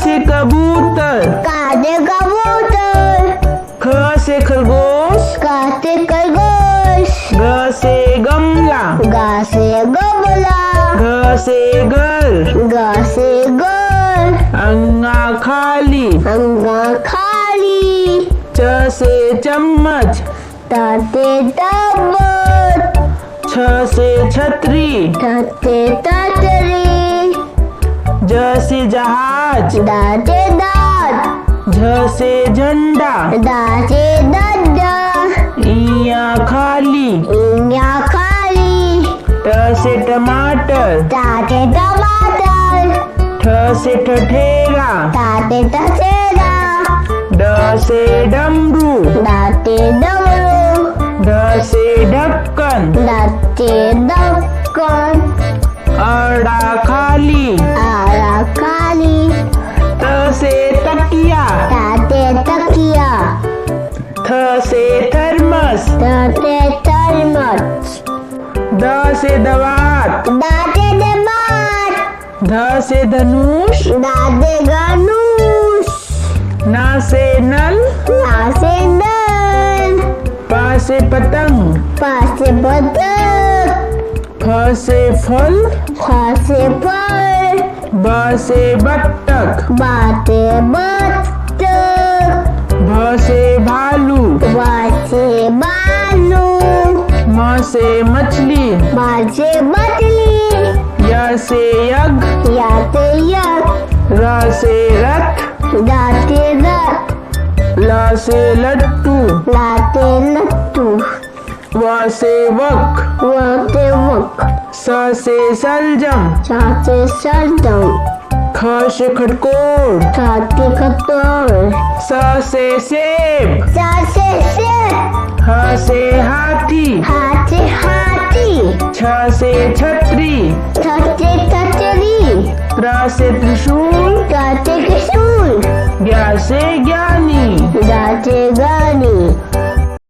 से कबूतर, क से कबूतर, ख से खरगोश, ग से खरगोश, ग से गमला, ग से गमला, घ से घर, ग से घर, अंगा खाली, अंगा खाली, च से चम्मच, त से तबत, छ से छतरी, ठ से ततरी, ज से जहाज, द से दाँत, झ से झंडा, द से दड्डा, इया खाली, इंगा खाली, ट से टमाटर, ट से टमाटर, ठ से ठठेरा, ट से टसेरा, ड से डमरू, द से डमरू, ढ से ढक्कन, द से ढक्कन, अड़ा खाली, आरा खाली, त से तकिया, ट से तकिया, थ से थर्मस, द से थर्मस, द से दवात, द से दबात, ध से धनुष, द से धनुष, न से नल, न से नल, प से पतंग, प से बतख, फ से फल, फ से फल, ब से बत्तख, ब से बतख, भ से भालू, व से भालू, म से मछली, म से मछली, य से यज्ञ, या से यज्ञ, र से रथ, द से रथ, ल से लट्टू, ला से लट्टू, व से वक, व से वक, स से सलजम, स से सरदम, ख से खटकोर, ठ से खतोर, स से सेब, स से सेब, ह से हाथी, ह से हाथी, छ से छतरी, ठ से छतरी, त्र से त्रिशूल, ट से